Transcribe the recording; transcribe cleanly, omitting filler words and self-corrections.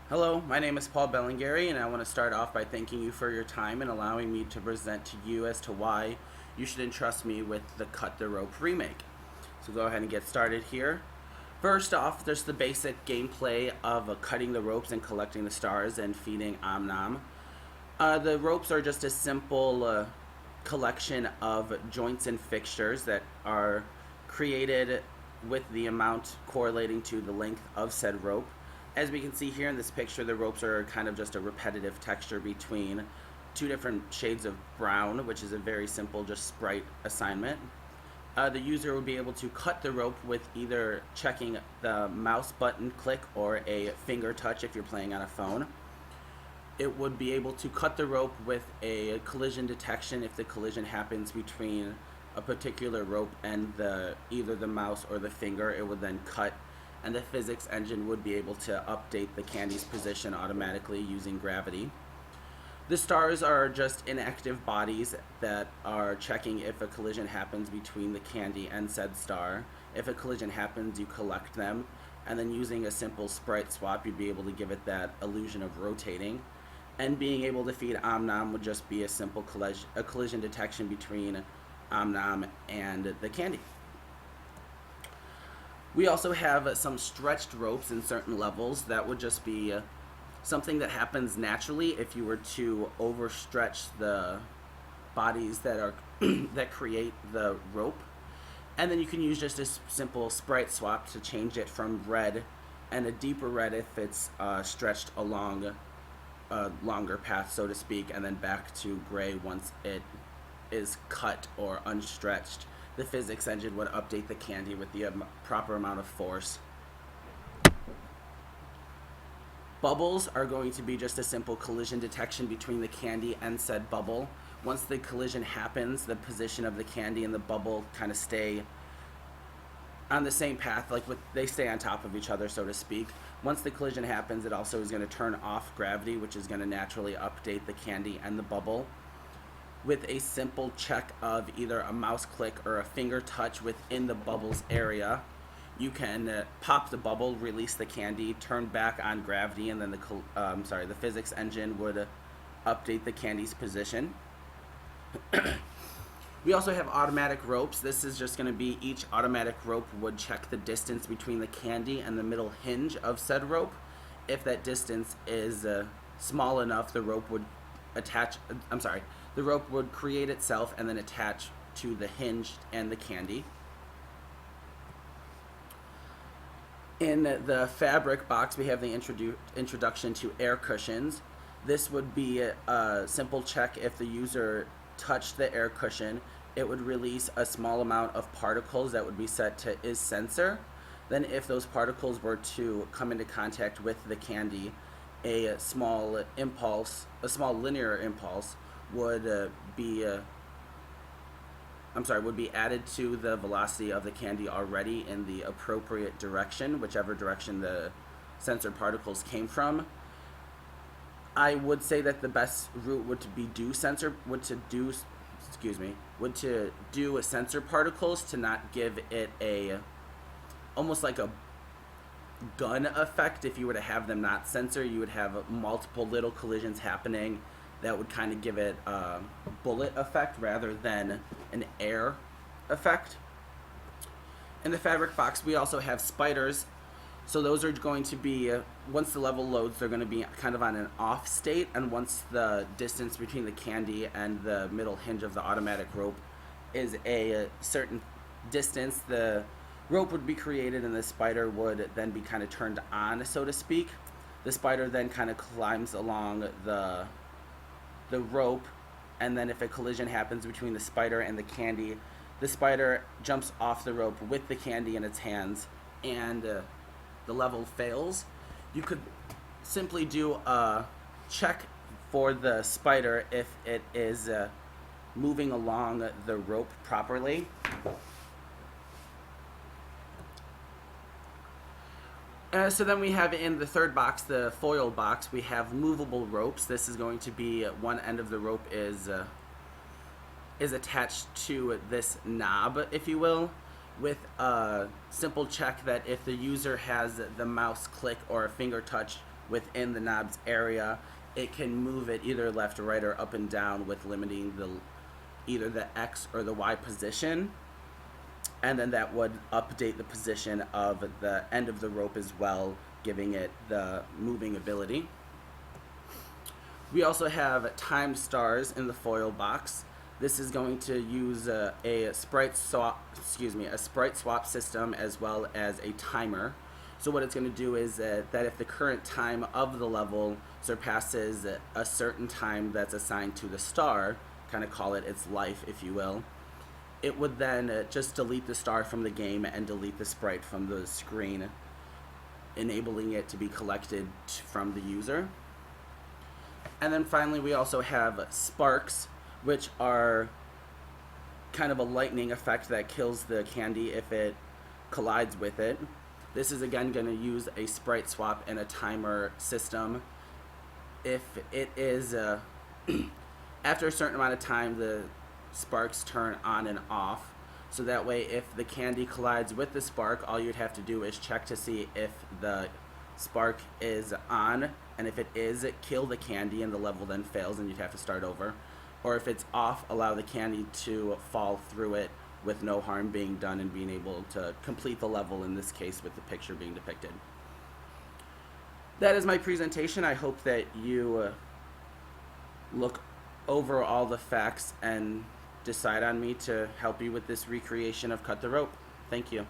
Hello, my name is Paul Bellingary, and I want to start off by thanking you for your time and allowing me to present to you as to why you should entrust me with the Cut the Rope remake. So go ahead and get started here. First off, there's the basic gameplay of cutting the ropes and collecting the stars and feeding Omnom. The ropes are just a simple collection of joints and fixtures that are created with the amount correlating to the length of said rope. As we can see here in this picture, the ropes are kind of just a repetitive texture between two different shades of brown, which is a very simple just sprite assignment. The user would be able to cut the rope with either checking the mouse button click or a finger touch if you're playing on a phone. It would be able to cut the rope with a collision detection if the collision happens between a particular rope and either the mouse or the finger. It would then cut, and the physics engine would be able to update the candy's position automatically using gravity. The stars are just inactive bodies that are checking if a collision happens between the candy and said star. If a collision happens, you collect them, and then using a simple sprite swap, you'd be able to give it that illusion of rotating. And being able to feed Omnom would just be a simple collision detection between Omnom and the candy. We also have some stretched ropes in certain levels. That would just be something that happens naturally if you were to overstretch the bodies that are that create the rope. And then you can use just a simple sprite swap to change it from red and a deeper red if it's stretched along a longer path, so to speak, and then back to gray once it is cut or unstretched. The physics engine would update the candy with the proper amount of force. Bubbles are going to be just a simple collision detection between the candy and said bubble. Once the collision happens, the position of the candy and the bubble kind of stay on the same path, they stay on top of each other, so to speak. Once the collision happens, it also is going to turn off gravity, which is going to naturally update the candy and the bubble. With a simple check of either a mouse click or a finger touch within the bubble's area, you can pop the bubble, release the candy, turn back on gravity, and then the physics engine would update the candy's position. We also have automatic ropes. This is just going to be each automatic rope would check the distance between the candy and the middle hinge of said rope. If that distance is small enough, the rope would the rope would create itself and then attach to the hinge and the candy. In the fabric box, we have the introduction to air cushions. This would be a simple check. If the user touched the air cushion, it would release a small amount of particles that would be set to is sensor. Then if those particles were to come into contact with the candy, a small linear impulse would be added to the velocity of the candy already in the appropriate direction, whichever direction the sensor particles came from. I would say that the best route would to do a sensor particles to not give it almost like a gun effect. If you were to have them not sensor, you would have multiple little collisions happening that would kind of give it a bullet effect rather than an air effect. In the fabric box, we also have spiders. So those are going to be, once the level loads, they're going to be kind of on an off state, and once the distance between the candy and the middle hinge of the automatic rope is a certain distance, the rope would be created and the spider would then be kind of turned on, so to speak. The spider then kind of climbs along the rope, and then if a collision happens between the spider and the candy, the spider jumps off the rope with the candy in its hands, and the level fails. You could simply do a check for the spider if it is moving along the rope properly. So then we have in the third box, the foil box, we have movable ropes. This is going to be one end of the rope is attached to this knob, if you will, with a simple check that if the user has the mouse click or a finger touch within the knob's area, it can move it either left or right or up and down with limiting the either the X or the Y position, and then that would update the position of the end of the rope as well, giving it the moving ability. We also have time stars in the foil box. This is going to use a sprite swap system as well as a timer. So what it's going to do is that if the current time of the level surpasses a certain time that's assigned to the star, kind of call it its life, if you will, it would then just delete the star from the game and delete the sprite from the screen, enabling it to be collected from the user. And then finally, we also have sparks, which are kind of a lightning effect that kills the candy if it collides with it. This is again going to use a sprite swap and a timer system. If it is after a certain amount of time, the sparks turn on and off. So that way, if the candy collides with the spark, all you'd have to do is check to see if the spark is on, and if it is, kill the candy and the level then fails and you'd have to start over. Or if it's off, allow the candy to fall through it with no harm being done and being able to complete the level, in this case with the picture being depicted. That is my presentation. I hope that you look over all the facts and decide on me to help you with this recreation of Cut the Rope. Thank you.